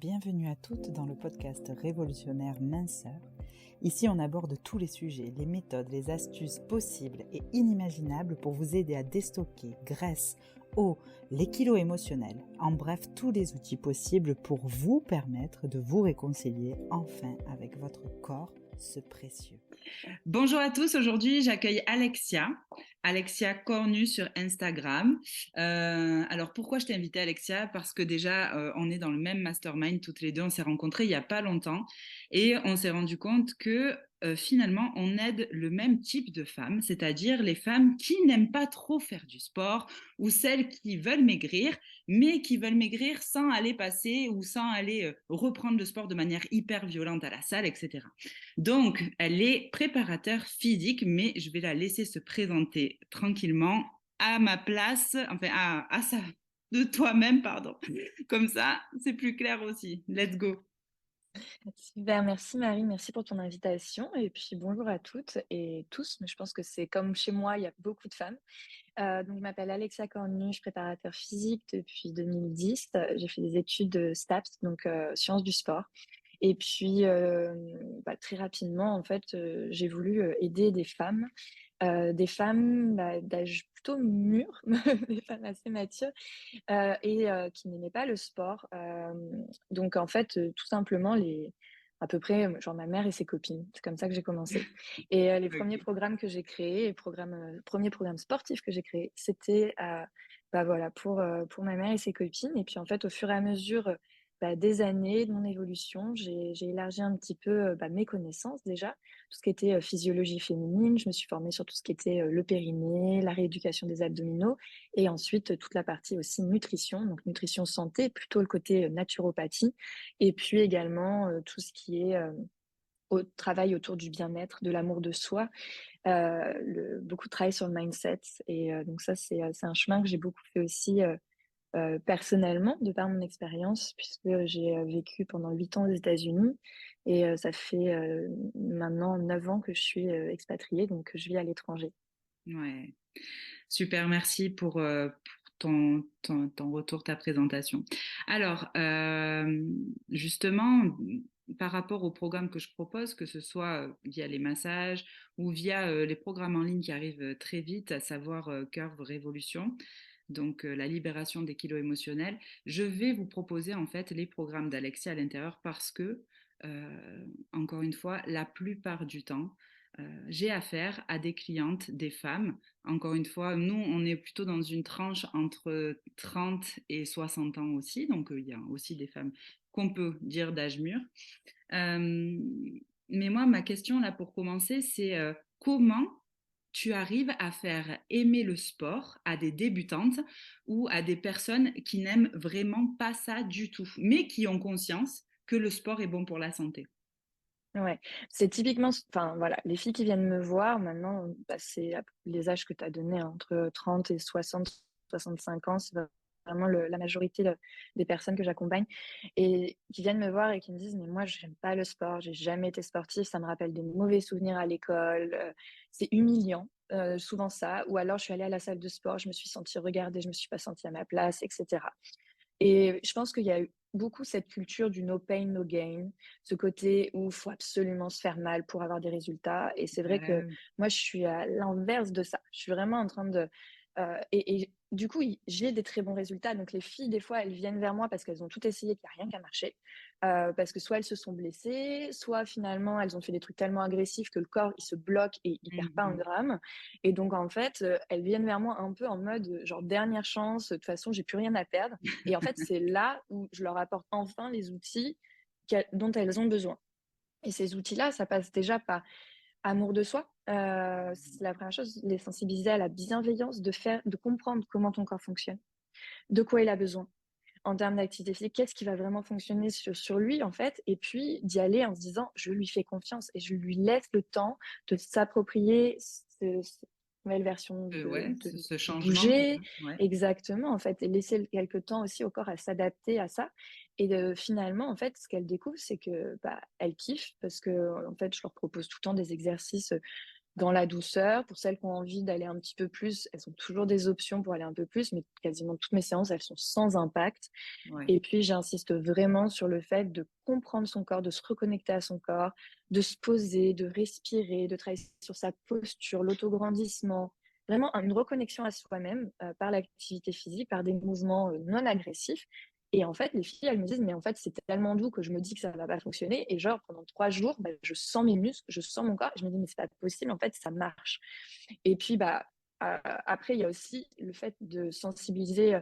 Bienvenue à toutes dans le podcast révolutionnaire Minceur. Ici, on aborde tous les sujets, les méthodes, les astuces possibles et inimaginables pour vous aider à déstocker graisse, eau, les kilos émotionnels. En bref, tous les outils possibles pour vous permettre de vous réconcilier enfin avec votre corps, ce précieux. Bonjour à tous, aujourd'hui j'accueille Alexia Cornu sur Instagram. Alors pourquoi je t'ai invitée Alexia? Parce que déjà on est dans le même mastermind toutes les deux, on s'est rencontrés il n'y a pas longtemps et on s'est rendu compte que finalement on aide le même type de femmes, c'est-à-dire les femmes qui n'aiment pas trop faire du sport ou celles qui veulent maigrir mais qui veulent maigrir sans aller passer ou sans aller reprendre le sport de manière hyper violente à la salle, etc. Donc, elle est préparateur physique, mais je vais la laisser se présenter tranquillement à ma place, enfin à ça, de toi-même, pardon. Comme ça, c'est plus clair aussi. Let's go. Super, merci Marie, merci pour ton invitation et puis bonjour à toutes et tous, mais je pense que c'est comme chez moi, il y a beaucoup de femmes. Donc je m'appelle Alexia Cornu, je suis préparateur physique depuis 2010. J'ai fait des études de STAPS, donc sciences du sport. Et puis très rapidement, en fait, j'ai voulu aider des femmes d'âge plutôt mûr, des femmes assez matures, et qui n'aimaient pas le sport. Donc en fait, tout simplement à peu près, genre ma mère et ses copines. C'est comme ça que j'ai commencé. Et les premiers Ok. programmes que j'ai créés, premiers programmes sportifs que j'ai créés, c'était voilà, pour ma mère et ses copines. Et puis en fait, au fur et à mesure des années de mon évolution, j'ai élargi un petit peu mes connaissances déjà, tout ce qui était physiologie féminine. Je me suis formée sur tout ce qui était le périnée, la rééducation des abdominaux. Et ensuite, toute la partie aussi nutrition, donc nutrition santé, plutôt le côté naturopathie. Et puis également tout ce qui est au travail autour du bien-être, de l'amour de soi, beaucoup de travail sur le mindset. Et donc ça, c'est un chemin que j'ai beaucoup fait aussi personnellement, de par mon expérience, puisque j'ai vécu pendant 8 ans aux États-Unis. Et ça fait maintenant 9 ans que je suis expatriée, donc je vis à l'étranger. Ouais. Super, merci pour ton retour, ta présentation. Alors, justement, par rapport au programme que je propose, que ce soit via les massages ou via les programmes en ligne qui arrivent très vite, à savoir Curve Révolution, donc la libération des kilos émotionnels, je vais vous proposer en fait les programmes d'Alexia à l'intérieur parce que, encore une fois, la plupart du temps, j'ai affaire à des clientes, des femmes. Encore une fois, nous, on est plutôt dans une tranche entre 30 et 60 ans aussi, donc il y a aussi des femmes qu'on peut dire d'âge mûr. Euh, mais moi, ma question là pour commencer, c'est comment tu arrives à faire aimer le sport à des débutantes ou à des personnes qui n'aiment vraiment pas ça du tout, mais qui ont conscience que le sport est bon pour la santé. Ouais, c'est typiquement, enfin voilà, les filles qui viennent me voir maintenant, c'est les âges que tu as donnés, hein, entre 30 et 60, 65 ans, c'est vraiment la majorité des personnes que j'accompagne et qui viennent me voir et qui me disent, mais moi, je n'aime pas le sport, j'ai jamais été sportive, ça me rappelle des mauvais souvenirs à l'école, c'est humiliant. Souvent ça, ou alors je suis allée à la salle de sport, je me suis sentie regardée, je me suis pas sentie à ma place, etc. Et je pense qu'il y a eu beaucoup cette culture du no pain, no gain, ce côté où il faut absolument se faire mal pour avoir des résultats. Et c'est vrai que moi, je suis à l'inverse de ça. Je suis vraiment en train de... et du coup, j'ai des très bons résultats. Donc les filles, des fois, elles viennent vers moi parce qu'elles ont tout essayé, qu'il n'y a rien qui a marché. Parce que soit elles se sont blessées, soit finalement, elles ont fait des trucs tellement agressifs que le corps, il se bloque et il ne perd pas un Mhm. gramme. Et donc, en fait, elles viennent vers moi un peu en mode, genre, dernière chance, de toute façon, j'ai plus rien à perdre. Et en fait, c'est là où je leur apporte enfin les outils dont elles ont besoin. Et ces outils-là, ça passe déjà par amour de soi. C'est la première chose, les sensibiliser à la bienveillance, de comprendre comment ton corps fonctionne, de quoi il a besoin en termes d'activité physique, qu'est-ce qui va vraiment fonctionner sur lui, en fait, et puis d'y aller en se disant, je lui fais confiance et je lui laisse le temps de s'approprier cette nouvelle version Ouais, de ce changement qu'il bouger, a. Ouais. exactement, en fait, et laisser quelques temps aussi au corps à s'adapter à ça. Et finalement, en fait, ce qu'elle découvre, c'est que elle kiffe parce que, en fait, je leur propose tout le temps des exercices dans la douceur. Pour celles qui ont envie d'aller un petit peu plus, elles ont toujours des options pour aller un peu plus, mais quasiment toutes mes séances, elles sont sans impact. Ouais. Et puis, j'insiste vraiment sur le fait de comprendre son corps, de se reconnecter à son corps, de se poser, de respirer, de travailler sur sa posture, l'autograndissement. Vraiment une reconnexion à soi-même par l'activité physique, par des mouvements non agressifs. Et en fait, les filles, elles me disent, mais en fait, c'est tellement doux que je me dis que ça ne va pas fonctionner. Et genre, pendant 3 jours, bah, je sens mes muscles, je sens mon corps. Et je me dis, mais c'est pas possible, en fait, ça marche. Et puis, bah, après, il y a aussi le fait de sensibiliser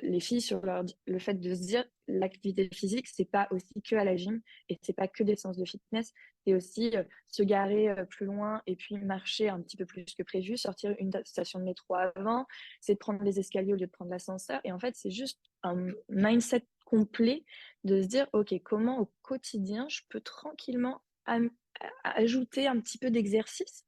les filles sur le fait de se dire l'activité physique, c'est pas aussi que à la gym et c'est pas que des séances de fitness, c'est aussi se garer plus loin et puis marcher un petit peu plus que prévu, sortir une station de métro avant, c'est de prendre les escaliers au lieu de prendre l'ascenseur. Et en fait, c'est juste un mindset complet de se dire, OK, comment au quotidien je peux tranquillement ajouter un petit peu d'exercice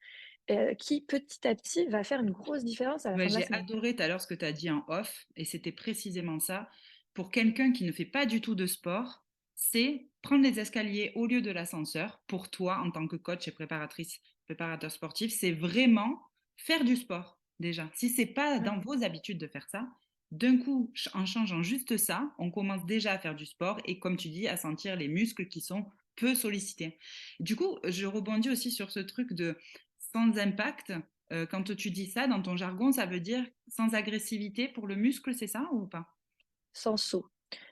qui petit à petit va faire une grosse différence à la Ouais, fin de la j'ai semaine. adoré tout à l'heure ce que tu as dit en off, et c'était précisément ça. Pour quelqu'un qui ne fait pas du tout de sport, c'est prendre les escaliers au lieu de l'ascenseur. Pour toi, en tant que coach et préparatrice, préparateur sportif, c'est vraiment faire du sport déjà. Si c'est pas Mm. dans vos habitudes de faire ça, d'un coup, en changeant juste ça, on commence déjà à faire du sport et, comme tu dis, à sentir les muscles qui sont peu sollicités. Du coup, je rebondis aussi sur ce truc de sans impact. Quand tu dis ça, dans ton jargon, ça veut dire sans agressivité pour le muscle, c'est ça ou pas? Sans saut.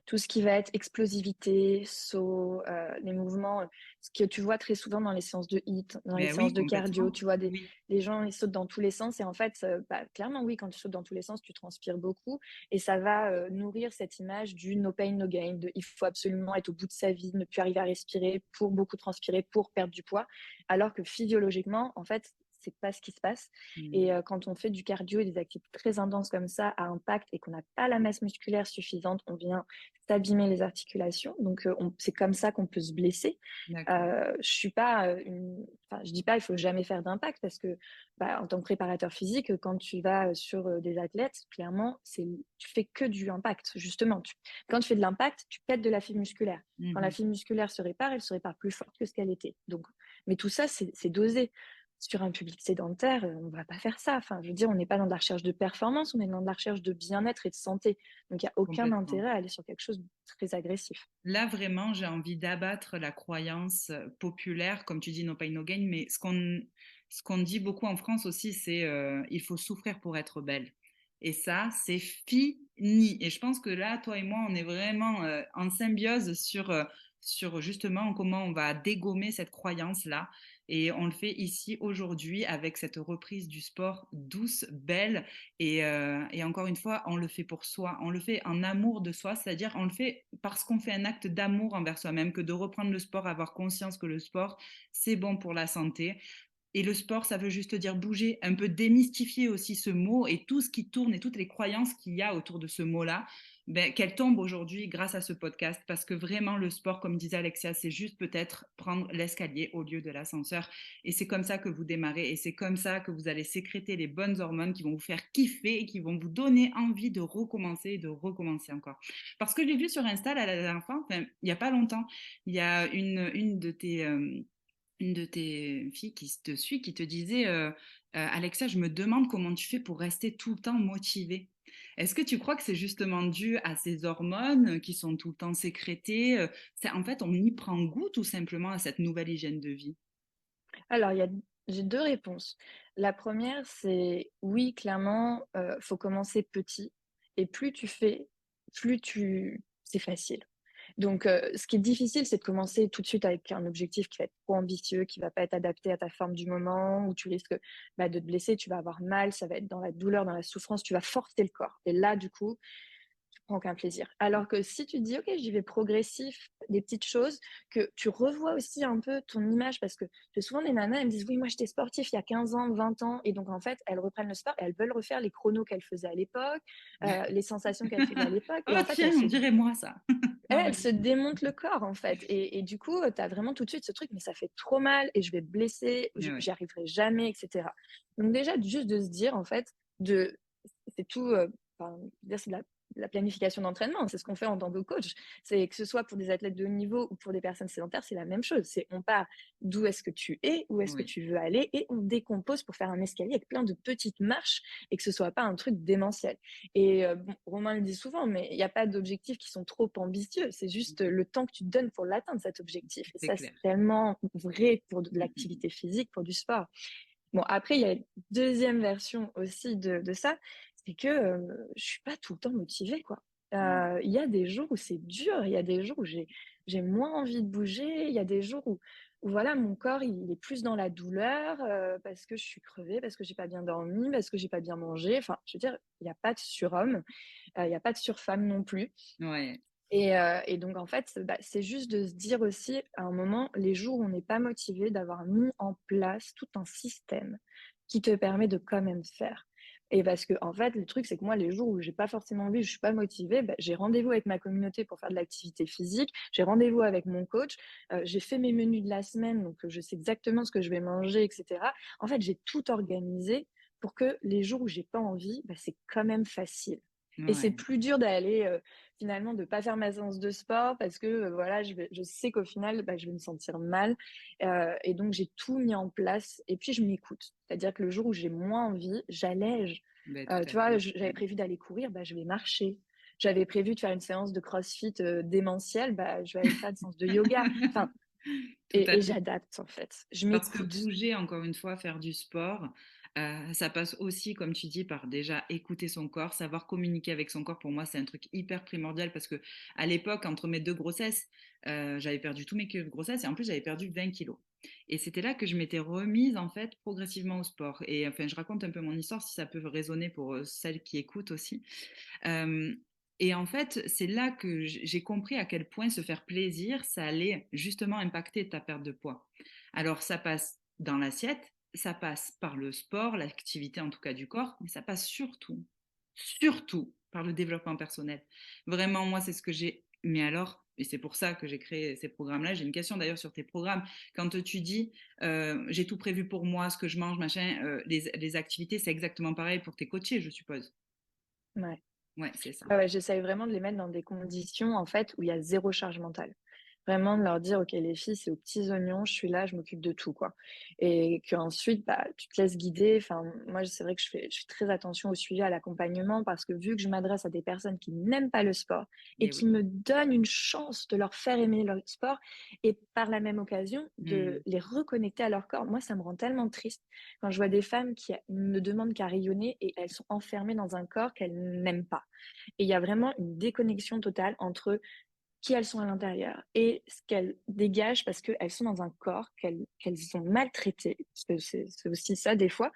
Tout ce qui va être explosivité, saut, les mouvements, ce que tu vois très souvent dans les séances de HIIT, dans les Ben oui, séances de cardio, complètement. tu vois Oui, les gens, ils sautent dans tous les sens et en fait, bah, clairement, oui, quand tu sautes dans tous les sens, tu transpires beaucoup et ça va, nourrir cette image du no pain, no gain, de il faut absolument être au bout de sa vie, ne plus arriver à respirer pour beaucoup transpirer, pour perdre du poids. Alors que physiologiquement, en fait, c'est pas ce qui se passe. mmh, Et quand on fait du cardio et des activités très intenses comme ça à impact et qu'on n'a pas la masse musculaire suffisante, on vient s'abîmer les articulations. Donc, c'est comme ça qu'on peut se blesser. d'accord, Je suis pas enfin, je dis pas il faut jamais faire d'impact parce que bah, en tant que préparateur physique, quand tu vas sur des athlètes, clairement, tu fais que du impact. Justement, quand tu fais de l'impact, tu pètes de la fibre musculaire. Quand la mmh. fibre musculaire se répare, elle se répare plus forte que ce qu'elle était. Donc, mais tout ça, c'est dosé sur un public sédentaire, on ne va pas faire ça. Enfin, je veux dire, on n'est pas dans de la recherche de performance, on est dans de la recherche de bien-être et de santé. Donc, il n'y a aucun Complètement. intérêt à aller sur quelque chose de très agressif. Là, vraiment, j'ai envie d'abattre la croyance populaire, comme tu dis, no pain, no gain, mais ce qu'on dit beaucoup en France aussi, c'est il faut souffrir pour être belle. Et ça, c'est fini. Et je pense que là, toi et moi, on est vraiment en symbiose sur justement comment on va dégommer cette croyance-là. Et on le fait ici aujourd'hui avec cette reprise du sport douce, belle. Et encore une fois, on le fait pour soi, on le fait en amour de soi, c'est-à-dire on le fait parce qu'on fait un acte d'amour envers soi-même, que de reprendre le sport, avoir conscience que le sport, c'est bon pour la santé. Et le sport, ça veut juste dire bouger, un peu démystifier aussi ce mot et tout ce qui tourne et toutes les croyances qu'il y a autour de ce mot-là, ben, qu'elles tombent aujourd'hui grâce à ce podcast. Parce que vraiment, le sport, comme disait Alexia, c'est juste peut-être prendre l'escalier au lieu de l'ascenseur. Et c'est comme ça que vous démarrez et c'est comme ça que vous allez sécréter les bonnes hormones qui vont vous faire kiffer et qui vont vous donner envie de recommencer et de recommencer encore. Parce que j'ai vu sur Insta la dernière fois, enfin, il n'y a pas longtemps, il y a une de tes filles qui te suit, qui te disait Alexa, je me demande comment tu fais pour rester tout le temps motivée. Est-ce que tu crois que c'est justement dû à ces hormones qui sont tout le temps sécrétées En fait, on y prend goût tout simplement à cette nouvelle hygiène de vie. Alors, j'ai 2 réponses. La première, c'est oui, clairement, faut commencer petit et plus tu fais, c'est facile. Donc, ce qui est difficile, c'est de commencer tout de suite avec un objectif qui va être trop ambitieux, qui va pas être adapté à ta forme du moment, où tu risques, bah, de te blesser, tu vas avoir mal, ça va être dans la douleur, dans la souffrance, tu vas forcer le corps et là, du coup, tu prends aucun plaisir. Alors que si tu te dis: «OK, j'y vais progressif, des petites choses», que tu revois aussi un peu ton image parce que j'ai souvent des nanas, elles me disent: «Oui, moi j'étais sportive il y a 15 ans, 20 ans» et donc en fait, elles reprennent le sport et elles veulent refaire les chronos qu'elles faisaient à l'époque, les sensations qu'elles faisaient à l'époque et Oh en fait, tiens, on dirait moi ça. Non, elles se vas-y. démontent le corps en fait et du coup, tu as vraiment tout de suite ce truc: «Mais ça fait trop mal et je vais me blesser, Mais ouais. j'y arriverai jamais» et cetera. Donc déjà, juste de se dire en fait, c'est tout, enfin, dire c'est de la la planification d'entraînement, c'est ce qu'on fait en tant que coach. C'est que ce soit pour des athlètes de haut niveau ou pour des personnes sédentaires, c'est la même chose. C'est on part d'où est-ce que tu es, où est-ce que Oui, tu veux aller et on décompose pour faire un escalier avec plein de petites marches et que ce soit pas un truc démentiel. Et bon, Romain le dit souvent, mais il n'y a pas d'objectifs qui sont trop ambitieux. C'est juste le temps que tu te donnes pour l'atteindre, cet objectif. Et c'est ça, c'est clair. tellement vrai pour de Mm, mm, mm. l'activité physique, pour du sport. Bon, après, il y a une deuxième version aussi de ça, c'est que je suis pas tout le temps motivée, quoi. Ouais. Il y a des jours où c'est dur, il y a des jours où j'ai moins envie de bouger, il y a des jours où voilà, mon corps, il est plus dans la douleur, parce que je suis crevée, parce que j'ai pas bien dormi, parce que j'ai pas bien mangé. Enfin, je veux dire, il y a pas de surhomme, il y a pas de surfemme non plus. Ouais. Et donc en fait, bah, c'est juste de se dire aussi, à un moment, les jours où on n'est pas motivé, d'avoir mis en place tout un système qui te permet de quand même faire. Et parce que en fait, le truc, c'est que moi, les jours où j'ai pas forcément envie, je suis pas motivée, bah, j'ai rendez-vous avec ma communauté pour faire de l'activité physique, j'ai rendez-vous avec mon coach, j'ai fait mes menus de la semaine, donc je sais exactement ce que je vais manger, etc. En fait, j'ai tout organisé pour que les jours où j'ai pas envie, bah, c'est quand même facile. Et c'est Ouais. plus dur d'aller finalement de pas faire ma séance de sport parce que voilà, je sais qu'au final, bah, je vais me sentir mal. Et donc, j'ai tout mis en place et puis je m'écoute. C'est-à-dire que le jour où j'ai moins envie, j'allège. Ben, tout à Tu vois, fait. j'avais prévu d'aller courir, bah, je vais marcher. J'avais prévu de faire une séance de CrossFit démentielle, bah, je vais aller faire une séance de yoga. Enfin, Tout à et fait. j'adapte en fait. Je Parce que m'écoute. bouger, encore une fois, faire du sport, ça passe aussi, comme tu dis, par déjà écouter son corps, savoir communiquer avec son corps. Pour moi, c'est un truc hyper primordial parce que à l'époque, entre mes 2 grossesses, j'avais perdu tous mes kilos de grossesse et en plus, j'avais perdu 20 kilos. Et c'était là que je m'étais remise, en fait, progressivement au sport. Et enfin, je raconte un peu mon histoire si ça peut résonner pour celles qui écoutent aussi. Euh, et en fait, c'est là que j'ai compris à quel point se faire plaisir, ça allait justement impacter ta perte de poids. Alors, ça passe dans l'assiette, ça passe par le sport, l'activité en tout cas du corps, mais ça passe surtout, surtout par le développement personnel. Vraiment, moi, c'est ce que j'ai. Mais alors, et c'est pour ça que j'ai créé ces programmes-là. J'ai une question d'ailleurs sur tes programmes. Quand tu dis j'ai tout prévu pour moi, ce que je mange, machin, les activités, c'est exactement pareil pour tes coachés, je suppose. Ouais. Ouais, c'est ça. Ouais, ouais, j'essaye vraiment de les mettre dans des conditions en fait où il y a zéro charge mentale. Vraiment de leur dire: «OK, les filles, c'est aux petits oignons, je suis là, je m'occupe de tout, quoi». Et qu'ensuite, bah, tu te laisses guider. Enfin, moi, c'est vrai que je fais très attention au suivi, à l'accompagnement parce que vu que je m'adresse à des personnes qui n'aiment pas le sport et Et qui oui. me donnent une chance de leur faire aimer le sport et par la même occasion de Mmh. les reconnecter à leur corps. Moi, ça me rend tellement triste quand je vois des femmes qui ne demandent qu'à rayonner et elles sont enfermées dans un corps qu'elles n'aiment pas. Et il y a vraiment une déconnexion totale entre qui elles sont à l'intérieur et ce qu'elles dégagent parce qu'elles sont dans un corps qu'elles ont maltraité, parce que c'est aussi ça des fois,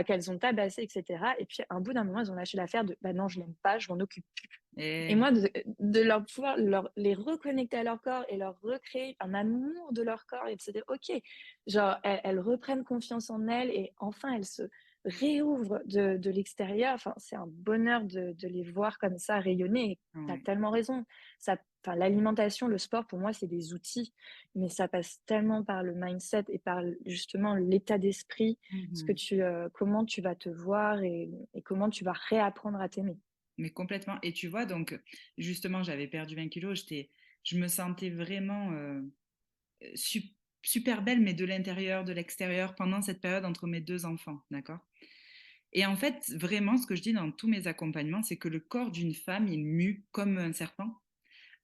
qu'elles ont tabassé, etc. Et puis, à un bout d'un moment, elles ont lâché l'affaire de bah non, je l'aime pas, je m'en occupe plus. Et Et moi, de leur pouvoir les reconnecter à leur corps et leur recréer un amour de leur corps et de se dire, OK, genre, elles reprennent confiance en elles et enfin, elles se réouvrent de l'extérieur. Enfin, c'est un bonheur de les voir comme ça rayonner. Et tu as ouais. tellement raison. Ça, enfin, l'alimentation, le sport, pour moi, c'est des outils, mais ça passe tellement par le mindset et par justement l'état d'esprit, ce que Mmh. comment tu vas te voir et comment tu vas réapprendre à t'aimer. Mais complètement. Et tu vois, donc, justement, j'avais perdu 20 kilos, je me sentais vraiment su- super belle, mais de l'intérieur, de l'extérieur, pendant cette période entre mes 2 enfants, d'accord? Et en fait, vraiment, ce que je dis dans tous mes accompagnements, c'est que le corps d'une femme, il mue comme un serpent.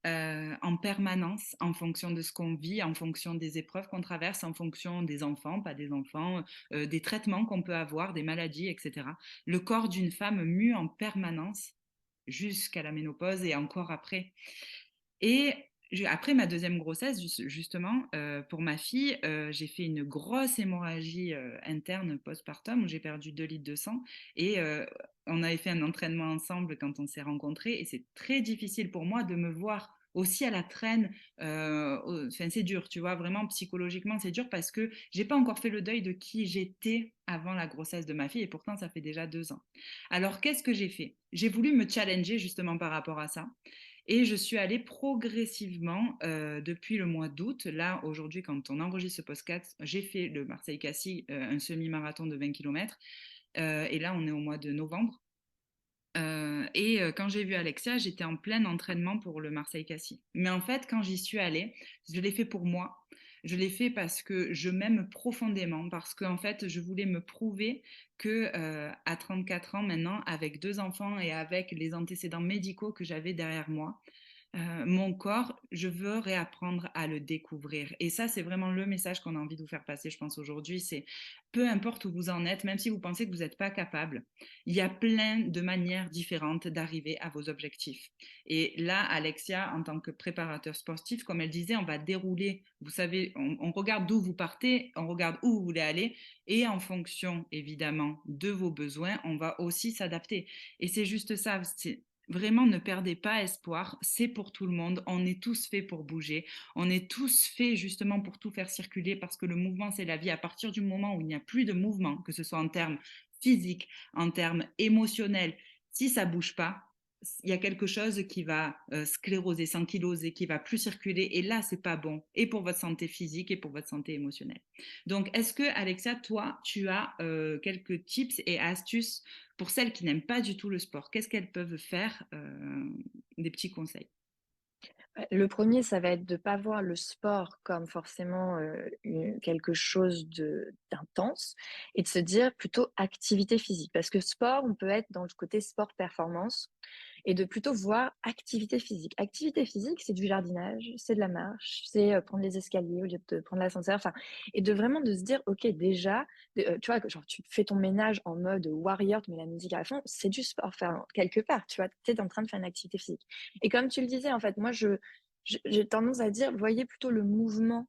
En permanence, en fonction de ce qu'on vit, en fonction des épreuves qu'on traverse, en fonction des enfants, pas des enfants, des traitements qu'on peut avoir, des maladies, etc. Le corps d'une femme mue en permanence jusqu'à la ménopause et encore après. Et après ma deuxième grossesse, justement, pour ma fille, j'ai fait une grosse hémorragie interne postpartum où j'ai perdu 2 litres de sang. Et on avait fait un entraînement ensemble quand on s'est rencontrés. Et c'est très difficile pour moi de me voir aussi à la traîne. Enfin, c'est dur, tu vois, vraiment psychologiquement, c'est dur parce que j'ai pas encore fait le deuil de qui j'étais avant la grossesse de ma fille. Et pourtant, ça fait déjà 2 ans. Alors, qu'est-ce que j'ai fait? J'ai voulu me challenger justement par rapport à ça. Et je suis allée progressivement depuis le mois d'août. Là, aujourd'hui, quand on enregistre ce podcast, j'ai fait le Marseille-Cassis, un semi-marathon de 20 km. Et là, on est au mois de novembre. Quand j'ai vu Alexia, j'étais en plein entraînement pour le Marseille-Cassis. Mais en fait, quand j'y suis allée, je l'ai fait pour moi. Je l'ai fait parce que je m'aime profondément, parce qu'en fait, je voulais me prouver que à 34 ans maintenant, avec 2 enfants et avec les antécédents médicaux que j'avais derrière moi, mon corps, je veux réapprendre à le découvrir. Et ça, c'est vraiment le message qu'on a envie de vous faire passer, je pense, aujourd'hui. C'est peu importe où vous en êtes, même si vous pensez que vous n'êtes pas capable, il y a plein de manières différentes d'arriver à vos objectifs. Et là, Alexia, en tant que préparateur sportif, comme elle disait, on va dérouler, vous savez, on regarde d'où vous partez, on regarde où vous voulez aller, et en fonction, évidemment, de vos besoins, on va aussi s'adapter. Et c'est juste ça, c'est vraiment, ne perdez pas espoir, c'est pour tout le monde, on est tous faits pour bouger, on est tous faits justement pour tout faire circuler parce que le mouvement c'est la vie. À partir du moment où il n'y a plus de mouvement, que ce soit en termes physiques, en termes émotionnels, si ça bouge pas, il y a quelque chose qui va scléroser, s'ankyloser, qui va plus circuler et là c'est pas bon et pour votre santé physique et pour votre santé émotionnelle. Donc est-ce que Alexia, toi tu as quelques tips et astuces pour celles qui n'aiment pas du tout le sport? Qu'est-ce qu'elles peuvent faire? Des petits conseils. Le premier, ça va être de ne pas voir le sport comme forcément quelque chose d'intense et de se dire plutôt activité physique. Parce que sport, on peut être dans le côté sport-performance et de plutôt voir activité physique. Activité physique, c'est du jardinage, c'est de la marche, c'est prendre les escaliers au lieu de prendre l'ascenseur. Enfin, et de vraiment de se dire, ok, déjà, tu vois, genre tu fais ton ménage en mode warrior, tu mets la musique à fond, c'est du sport, enfin, quelque part, tu vois, tu es en train de faire une activité physique. Et comme tu le disais, en fait, moi, j'ai tendance à dire, voyez plutôt le mouvement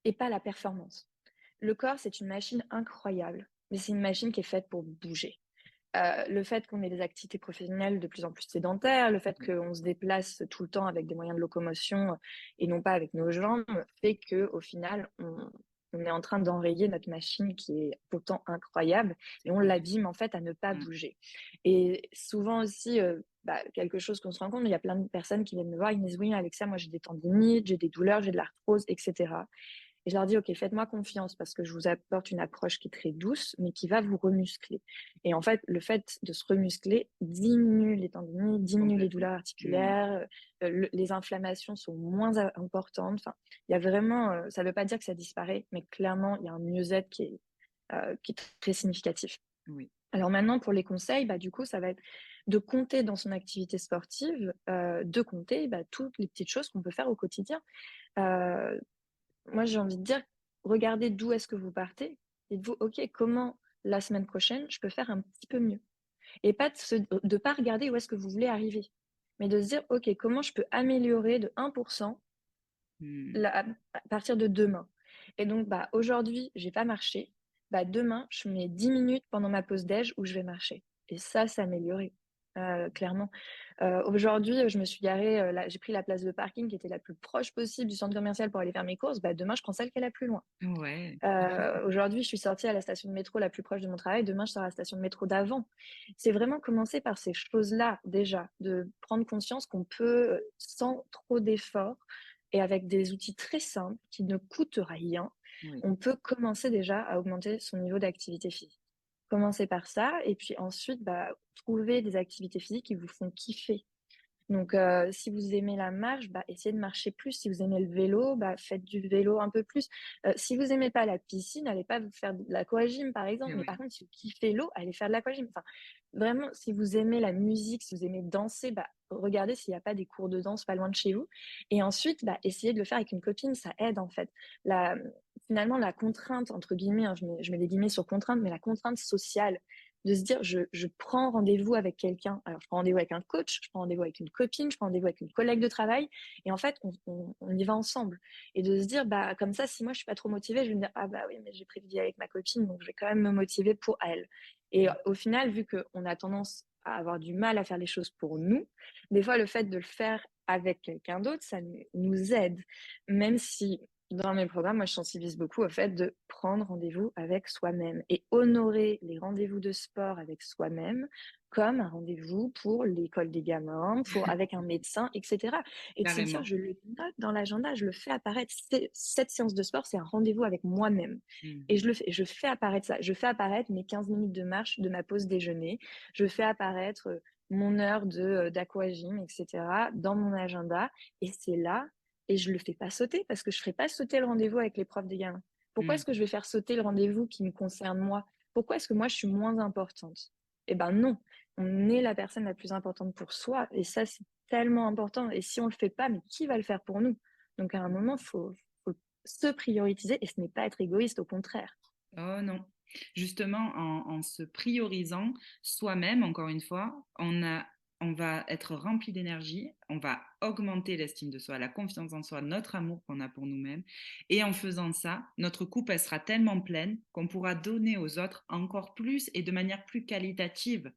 et pas la performance. Le corps, c'est une machine incroyable, mais c'est une machine qui est faite pour bouger. Le fait qu'on ait des activités professionnelles de plus en plus sédentaires, le fait qu'on se déplace tout le temps avec des moyens de locomotion et non pas avec nos jambes, fait qu'au final, on est en train d'enrayer notre machine qui est pourtant incroyable et on l'abîme en fait à ne pas bouger. Et souvent aussi, quelque chose qu'on se rend compte, il y a plein de personnes qui viennent me voir, ils me disent oui Alexia, moi j'ai des tendinites, j'ai des douleurs, j'ai de l'arthrose, etc. Et je leur dis, OK, faites-moi confiance parce que je vous apporte une approche qui est très douce, mais qui va vous remuscler. Et en fait, le fait de se remuscler diminue les tendinites, diminue les douleurs articulaires, les inflammations sont moins importantes. Enfin, il y a vraiment, ça ne veut pas dire que ça disparaît, mais clairement, il y a un mieux-être qui est très significatif. Oui. Alors maintenant, pour les conseils, du coup, ça va être de compter dans son activité sportive, de compter toutes les petites choses qu'on peut faire au quotidien. Euh, Moi, j'ai envie de dire, regardez d'où est-ce que vous partez. Dites-vous, OK, comment la semaine prochaine, je peux faire un petit peu mieux. Et pas de pas regarder où est-ce que vous voulez arriver, mais de se dire, OK, comment je peux améliorer de 1% à partir de demain. Et donc, aujourd'hui, j'ai pas marché. Demain, je mets 10 minutes pendant ma pause déj où je vais marcher. Et ça, c'est amélioré, clairement. Aujourd'hui, je me suis garée, j'ai pris la place de parking qui était la plus proche possible du centre commercial pour aller faire mes courses. Demain, je prends celle qui est la plus loin. Ouais. Aujourd'hui, je suis sortie à la station de métro la plus proche de mon travail. Demain, je sors à la station de métro d'avant. C'est vraiment commencer par ces choses-là, déjà, de prendre conscience qu'on peut, sans trop d'efforts et avec des outils très simples qui ne coûtent rien, Oui. on peut commencer déjà à augmenter son niveau d'activité physique. Commencer par ça et puis ensuite, trouver des activités physiques qui vous font kiffer. Donc, si vous aimez la marche, essayez de marcher plus. Si vous aimez le vélo, faites du vélo un peu plus. Si vous aimez pas la piscine, allez pas vous faire de l'aquagym, par exemple. Mais Oui. par contre, si vous kiffez l'eau, allez faire de l'aquagym. Enfin, vraiment, si vous aimez la musique, si vous aimez danser, regardez s'il n'y a pas des cours de danse pas loin de chez vous. Et ensuite, essayez de le faire avec une copine, ça aide en fait. Finalement, la contrainte, entre guillemets, hein, je mets des guillemets sur contrainte, mais la contrainte sociale, de se dire, je prends rendez-vous avec quelqu'un. Alors, je prends rendez-vous avec un coach, je prends rendez-vous avec une copine, je prends rendez-vous avec une collègue de travail. Et en fait, on y va ensemble. Et de se dire, comme ça, si moi, je suis pas trop motivée, je vais me dire, ah oui, mais j'ai prévu d'y aller avec ma copine, donc je vais quand même me motiver pour elle. Et au final, vu qu'on a tendance à avoir du mal à faire les choses pour nous, des fois, le fait de le faire avec quelqu'un d'autre, ça nous aide. Même si dans mes programmes, moi, je sensibilise beaucoup au fait de prendre rendez-vous avec soi-même et honorer les rendez-vous de sport avec soi-même comme un rendez-vous pour l'école des gamins, avec un médecin, etc. Et de se dire, Carrément. je le note dans l'agenda, je le fais apparaître. Cette séance de sport, c'est un rendez-vous avec moi-même. Et je fais apparaître ça. Je fais apparaître mes 15 minutes de marche de ma pause déjeuner. Je fais apparaître mon heure d'aquagym, etc., dans mon agenda. Et c'est là, et je le fais pas sauter, parce que je ferai pas sauter le rendez-vous avec les profs des gamins. Pourquoi Mm. est-ce que je vais faire sauter le rendez-vous qui me concerne moi? Pourquoi est-ce que moi, je suis moins importante? Eh ben non, on est la personne la plus importante pour soi. Et ça, c'est tellement important. Et si on le fait pas, mais qui va le faire pour nous? Donc, à un moment, faut se prioriser, et ce n'est pas être égoïste, au contraire. Oh non. Justement, en se priorisant soi-même, encore une fois, on va être rempli d'énergie, on va augmenter l'estime de soi, la confiance en soi, notre amour qu'on a pour nous-mêmes. Et en faisant ça, notre coupe, elle sera tellement pleine qu'on pourra donner aux autres encore plus et de manière plus qualitative.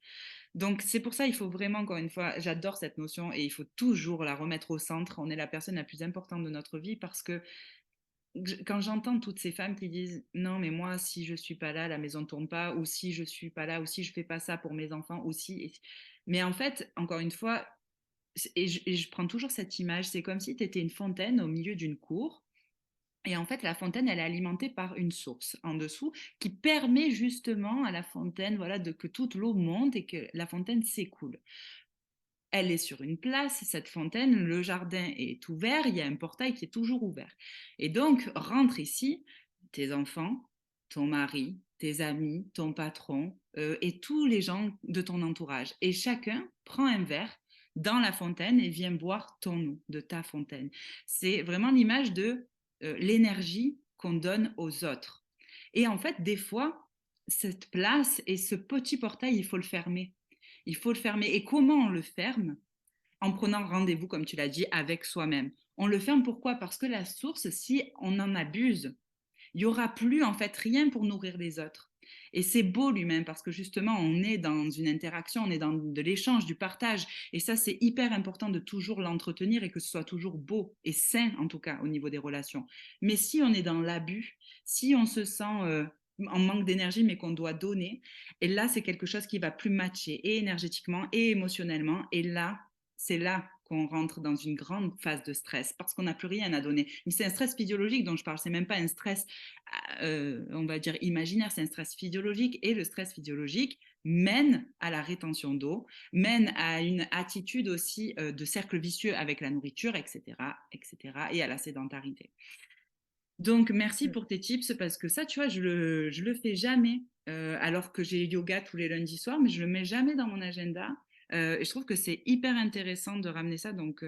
Donc, c'est pour ça, il faut vraiment, encore une fois, j'adore cette notion et il faut toujours la remettre au centre. On est la personne la plus importante de notre vie parce que quand j'entends toutes ces femmes qui disent non mais moi si je suis pas là la maison ne tourne pas, ou si je suis pas là, ou si je fais pas ça pour mes enfants, ou si mais en fait encore une fois, et je prends toujours cette image, c'est comme si tu étais une fontaine au milieu d'une cour, et en fait la fontaine elle est alimentée par une source en dessous qui permet justement à la fontaine, voilà, de que toute l'eau monte et que la fontaine s'écoule. Elle est sur une place, cette fontaine, le jardin est ouvert, il y a un portail qui est toujours ouvert. Et donc, rentre ici tes enfants, ton mari, tes amis, ton patron et tous les gens de ton entourage. Et chacun prend un verre dans la fontaine et vient boire ton eau, de ta fontaine. C'est vraiment l'image de l'énergie qu'on donne aux autres. Et en fait, des fois, cette place et ce petit portail, il faut le fermer. Il faut le fermer. Et comment on le ferme? En prenant rendez-vous, comme tu l'as dit, avec soi-même. On le ferme pourquoi? Parce que la source, si on en abuse, il n'y aura plus en fait rien pour nourrir les autres. Et c'est beau l'humain parce que justement, on est dans une interaction, on est dans de l'échange, du partage. Et ça, c'est hyper important de toujours l'entretenir et que ce soit toujours beau et sain, en tout cas, au niveau des relations. Mais si on est dans l'abus, si on se sent en manque d'énergie, mais qu'on doit donner, et là, c'est quelque chose qui va plus matcher et énergétiquement et émotionnellement. Et là, c'est là qu'on rentre dans une grande phase de stress parce qu'on n'a plus rien à donner. Mais c'est un stress physiologique dont je parle, c'est même pas un stress, on va dire, imaginaire, c'est un stress physiologique, et le stress physiologique mène à la rétention d'eau, mène à une attitude aussi de cercle vicieux avec la nourriture, etc., etc., et à la sédentarité. Donc, merci pour tes tips parce que ça, tu vois, je le fais jamais alors que j'ai yoga tous les lundis soirs, mais je le mets jamais dans mon agenda. Et je trouve que c'est hyper intéressant de ramener ça. Donc,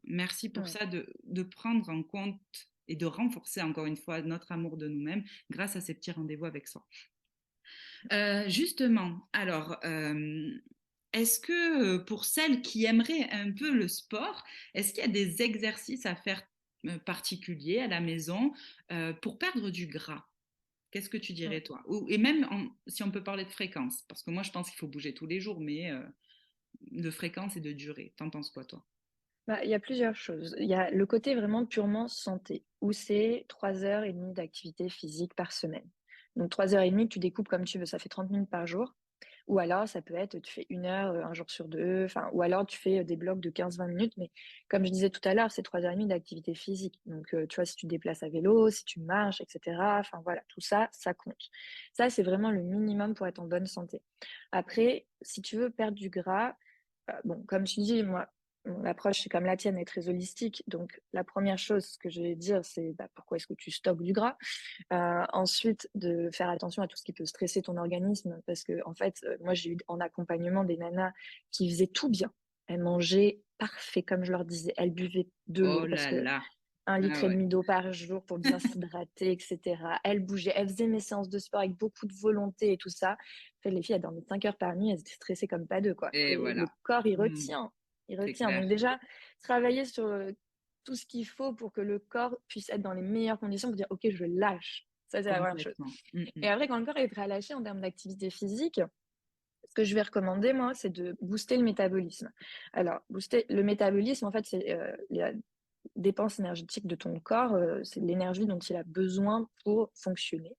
merci pour Ouais. ça, de prendre en compte et de renforcer encore une fois notre amour de nous-mêmes grâce à ces petits rendez-vous avec soi. Justement, alors, est-ce que pour celles qui aimeraient un peu le sport, est-ce qu'il y a des exercices à faire particuliers à la maison pour perdre du gras? Qu'est-ce que tu dirais, toi? Et même si on peut parler de fréquence, parce que moi, je pense qu'il faut bouger tous les jours, mais de fréquence et de durée. T'en penses quoi, toi? Bah, il y a plusieurs choses. Il y a le côté vraiment purement santé, où c'est 3 heures et demie d'activité physique par semaine. Donc 3 heures et demie, tu découpes comme tu veux, ça fait 30 minutes par jour. Ou alors ça peut être, tu fais 1 heure un jour sur deux, enfin, ou alors tu fais des blocs de 15-20 minutes. Mais comme je disais tout à l'heure, c'est 3 heures et demie d'activité physique. Donc tu vois, si tu te déplaces à vélo, si tu marches, etc. Enfin voilà, tout ça, ça compte. Ça, c'est vraiment le minimum pour être en bonne santé. Après, si tu veux perdre du gras, bon, comme tu dis, moi, mon approche, c'est comme la tienne, est très holistique. Donc, la première chose que je vais dire, c'est bah, pourquoi est-ce que tu stockes du gras? Ensuite, de faire attention à tout ce qui peut stresser ton organisme. Parce que, en fait, moi, j'ai eu en accompagnement des nanas qui faisaient tout bien. Elles mangeaient parfait, comme je leur disais. Elles buvaient de Oh l'eau parce là que là. un Ah litre et ouais. demi d'eau par jour pour bien s'hydrater, etc. Elles bougeaient, elles faisaient mes séances de sport avec beaucoup de volonté et tout ça. En fait, les filles, elles dormaient 5 heures par nuit, elles étaient stressées comme pas deux, quoi. Et Et le voilà. corps, il Hmm, retient. Il c'est retient. clair. Donc déjà, travailler sur tout ce qu'il faut pour que le corps puisse être dans les meilleures conditions pour dire, OK, je lâche. Ça, c'est la première chose. Complètement. Hmm, hmm. Et après, quand le corps est prêt à lâcher en termes d'activité physique, ce que je vais recommander, moi, c'est de booster le métabolisme. Alors, booster le métabolisme, en fait, c'est la dépense énergétique de ton corps, c'est l'énergie dont il a besoin pour fonctionner.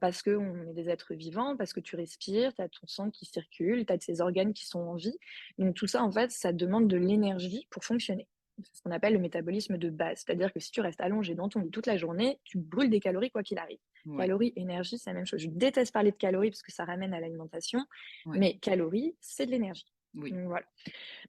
Parce qu'on est des êtres vivants, parce que tu respires, tu as ton sang qui circule, tu as tes organes qui sont en vie. Donc tout ça, en fait, ça demande de l'énergie pour fonctionner. C'est ce qu'on appelle le métabolisme de base. C'est-à-dire que si tu restes allongé dans ton lit toute la journée, tu brûles des calories quoi qu'il arrive. Ouais, Calories, énergie, c'est la même chose. Je déteste parler de calories parce que ça ramène à l'alimentation, ouais. mais calories, c'est de l'énergie. Oui. Donc voilà.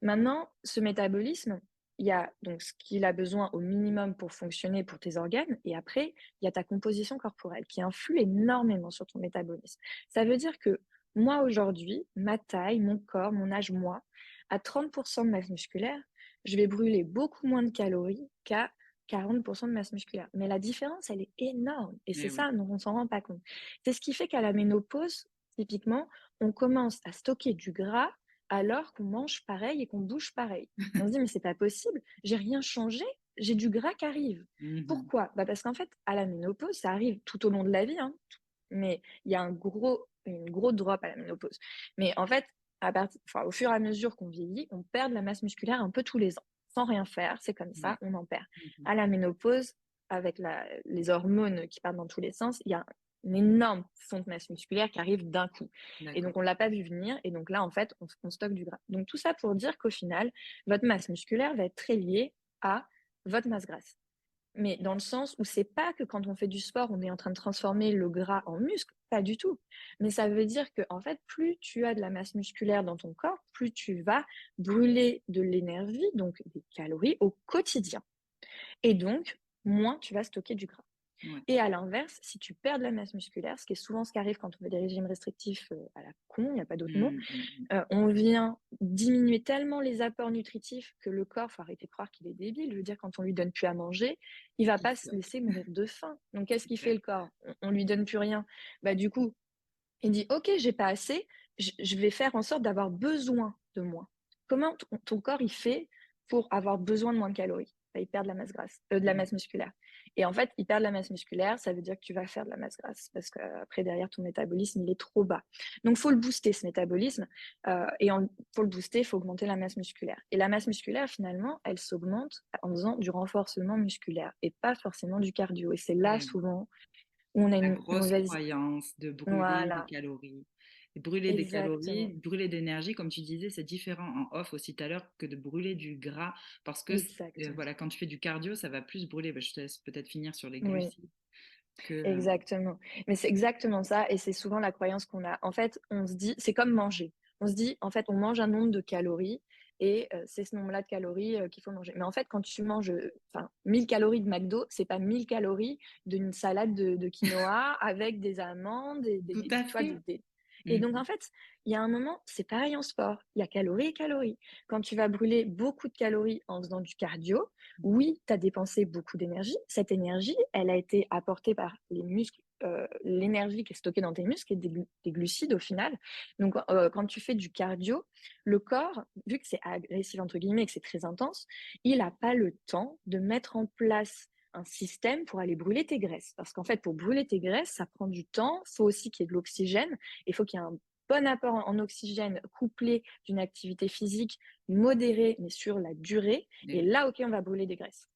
Maintenant, ce métabolisme, il y a donc ce qu'il a besoin au minimum pour fonctionner pour tes organes, et après, il y a ta composition corporelle qui influe énormément sur ton métabolisme. Ça veut dire que moi, aujourd'hui, ma taille, mon corps, mon âge, moi, à 30% de masse musculaire, je vais brûler beaucoup moins de calories qu'à 40% de masse musculaire. Mais la différence, elle est énorme. Et c'est Eh oui. ça, donc on s'en rend pas compte. C'est ce qui fait qu'à la ménopause, typiquement, on commence à stocker du gras alors qu'on mange pareil et qu'on bouge pareil. On se dit, mais c'est pas possible, j'ai rien changé, j'ai du gras qui arrive. Mhm. Pourquoi? Parce qu'en fait, à la ménopause, ça arrive tout au long de la vie, hein, mais il y a une grosse drop à la ménopause. Mais en fait, au fur et à mesure qu'on vieillit, on perd de la masse musculaire un peu tous les ans, sans rien faire, c'est comme ça, Ouais. on en perd. Mhm. À la ménopause, avec les hormones qui partent dans tous les sens, il y a une énorme fonte masse musculaire qui arrive d'un coup. Et donc, D'accord. on ne l'a pas vu venir. Et donc là, en fait, on stocke du gras. Donc, tout ça pour dire qu'au final, votre masse musculaire va être très liée à votre masse grasse. Mais dans le sens où c'est pas que quand on fait du sport, on est en train de transformer le gras en muscle, pas du tout. Mais ça veut dire que, en fait, plus tu as de la masse musculaire dans ton corps, plus tu vas brûler de l'énergie, donc des calories au quotidien. Et donc, moins tu vas stocker du gras. Ouais. Et à l'inverse, si tu perds de la masse musculaire, ce qui est souvent ce qui arrive quand on fait des régimes restrictifs à la con, il n'y a pas d'autre mot, Mhm. Mhm. on vient diminuer tellement les apports nutritifs que le corps, faut arrêter de croire qu'il est débile. Je veux dire, quand on lui donne plus à manger, il va Qui pas se stoppe. laisser mourir de faim. Donc, qu'est-ce C'est qu'il fait clair. le corps? On lui donne plus rien. Bah, du coup, il dit, OK, j'ai pas assez, je vais faire en sorte d'avoir besoin de moins. Comment ton corps, il fait pour avoir besoin de moins de calories? Bah, il perd de la masse grasse, de la Mhm. masse musculaire. Et en fait, il perd de la masse musculaire, ça veut dire que tu vas faire de la masse grasse parce qu'après, derrière, ton métabolisme, il est trop bas. Donc, il faut le booster, ce métabolisme. Pour le booster, il faut augmenter la masse musculaire. Et la masse musculaire, finalement, elle s'augmente en faisant du renforcement musculaire et pas forcément du cardio. Et c'est là, Eh oui. souvent, où on a La une grosse mauvaise. croyance de brûler des Voilà, calories. Et brûler des calories, exactement. brûler d'énergie, comme tu disais, c'est différent en off aussi tout à l'heure que de brûler du gras. Parce que Exactement. voilà, quand tu fais du cardio, ça va plus brûler. Bah, je te laisse peut-être finir sur les Oui, glucides que. exactement. Mais c'est exactement ça et c'est souvent la croyance qu'on a. En fait, on se dit c'est comme manger. On se dit, en fait, on mange un nombre de calories et c'est ce nombre-là de calories qu'il faut manger. Mais en fait, quand tu manges 1000 calories de McDo, c'est pas 1000 calories d'une salade de quinoa avec des amandes et Tout des à tu vois, fait. et donc, Mhm. en fait, il y a un moment, c'est pareil en sport. Il y a calories et calories. Quand tu vas brûler beaucoup de calories en faisant du cardio, oui, tu as dépensé beaucoup d'énergie. Cette énergie, elle a été apportée par les muscles, l'énergie qui est stockée dans tes muscles et des glucides au final. Donc, quand tu fais du cardio, le corps, vu que c'est agressif entre guillemets et que c'est très intense, il n'a pas le temps de mettre en place un système pour aller brûler tes graisses. Parce qu'en fait, pour brûler tes graisses, ça prend du temps. Il faut aussi qu'il y ait de l'oxygène. Il faut qu'il y ait un bon apport en oxygène couplé d'une activité physique modérée, mais sur la durée. Eh Et oui. là, OK, on va brûler des graisses.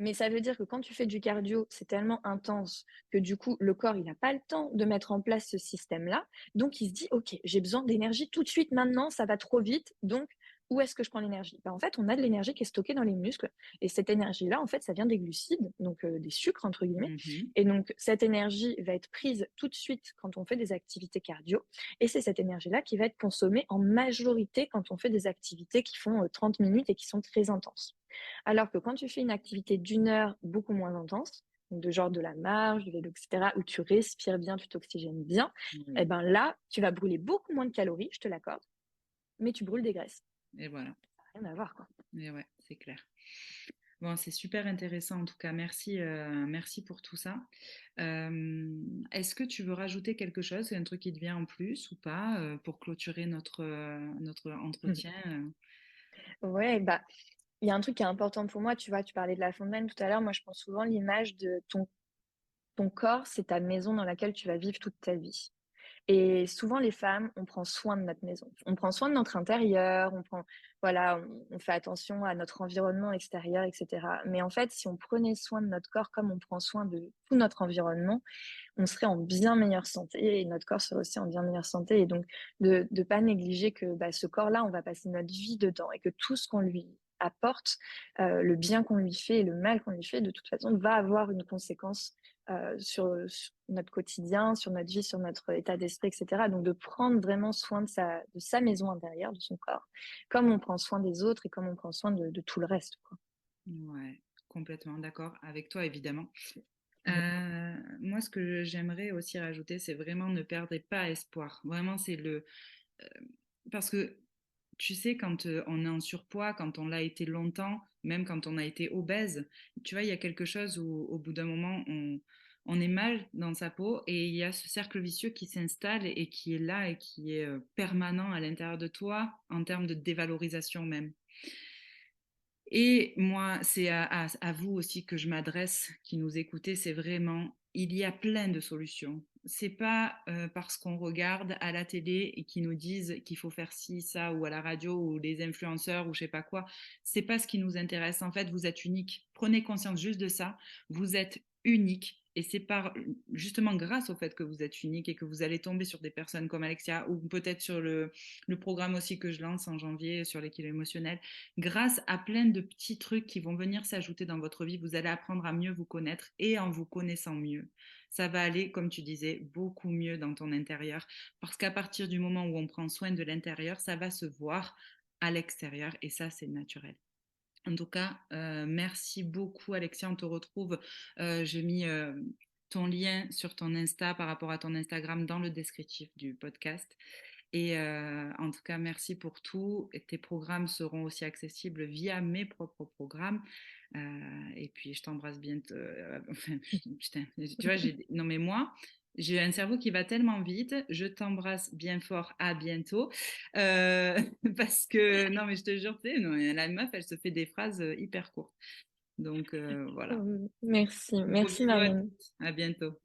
Mais ça veut dire que quand tu fais du cardio, c'est tellement intense que du coup, le corps, il n'a pas le temps de mettre en place ce système-là. Donc, il se dit, OK, j'ai besoin d'énergie tout de suite maintenant, ça va trop vite. Donc, où est-ce que je prends l'énergie? En fait, on a de l'énergie qui est stockée dans les muscles. Et cette énergie-là, en fait, ça vient des glucides, donc des sucres, entre guillemets. Mhm. Et donc, cette énergie va être prise tout de suite quand on fait des activités cardio. Et c'est cette énergie-là qui va être consommée en majorité quand on fait des activités qui font 30 minutes et qui sont très intenses. Alors que quand tu fais une activité d'une heure beaucoup moins intense, donc de genre de la marche, du vélo, etc., où tu respires bien, tu t'oxygènes bien, Oui. et ben là, tu vas brûler beaucoup moins de calories, je te l'accorde, mais tu brûles des graisses. Et voilà. Ça n'a rien à voir, quoi. Et ouais, c'est clair. Bon, c'est super intéressant en tout cas. Merci, merci pour tout ça. Est-ce que tu veux rajouter quelque chose, un truc qui te vient en plus ou pas, pour clôturer notre entretien Ouais, bah, il y a un truc qui est important pour moi, tu vois, tu parlais de la fontaine tout à l'heure, moi je prends souvent l'image de ton corps, c'est ta maison dans laquelle tu vas vivre toute ta vie. Et souvent, les femmes, on prend soin de notre maison. On prend soin de notre intérieur, voilà, on fait attention à notre environnement extérieur, etc. Mais en fait, si on prenait soin de notre corps comme on prend soin de tout notre environnement, on serait en bien meilleure santé et notre corps serait aussi en bien meilleure santé. Et donc, de pas négliger que ce corps-là, on va passer notre vie dedans et que tout ce qu'on lui apporte, le bien qu'on lui fait et le mal qu'on lui fait, de toute façon, va avoir une conséquence sur notre quotidien, sur notre vie, sur notre état d'esprit, etc. Donc de prendre vraiment soin de sa maison intérieure, de son corps, comme on prend soin des autres et comme on prend soin de tout le reste, quoi. Ouais, complètement d'accord avec toi, évidemment. Moi, ce que j'aimerais aussi rajouter, c'est vraiment ne perdez pas espoir. Vraiment, c'est euh, parce que tu sais, quand on est en surpoids, quand on l'a été longtemps, même quand on a été obèse, tu vois, il y a quelque chose où, au bout d'un moment, on est mal dans sa peau et il y a ce cercle vicieux qui s'installe et qui est là et qui est permanent à l'intérieur de toi en termes de dévalorisation même. Et moi, c'est à vous aussi que je m'adresse, qui nous écoutez, c'est vraiment, il y a plein de solutions. C'est pas parce qu'on regarde à la télé et qui nous disent qu'il faut faire ci, ça, ou à la radio, ou les influenceurs, ou je sais pas quoi. C'est pas ce qui nous intéresse. En fait, vous êtes unique. Prenez conscience juste de ça. Vous êtes unique. Et c'est justement grâce au fait que vous êtes unique et que vous allez tomber sur des personnes comme Alexia, ou peut-être sur le programme aussi que je lance en janvier sur l'équilibre émotionnel. Grâce à plein de petits trucs qui vont venir s'ajouter dans votre vie, vous allez apprendre à mieux vous connaître et en vous connaissant mieux, ça va aller, comme tu disais, beaucoup mieux dans ton intérieur. Parce qu'à partir du moment où on prend soin de l'intérieur, ça va se voir à l'extérieur et ça, c'est naturel. En tout cas, merci beaucoup Alexia, on te retrouve. J'ai mis ton lien sur ton Insta par rapport à ton Instagram dans le descriptif du podcast. Et en tout cas, merci pour tout. Et tes programmes seront aussi accessibles via mes propres programmes. Et puis, je t'embrasse bientôt. Enfin, putain, tu vois, non mais moi, j'ai un cerveau qui va tellement vite. Je t'embrasse bien fort. À bientôt. Euh, parce que, non mais je te jure, tu sais, non, la meuf, elle se fait des phrases hyper courtes. Donc, voilà. Merci, Gros merci bisous à Marine. toutes. À bientôt.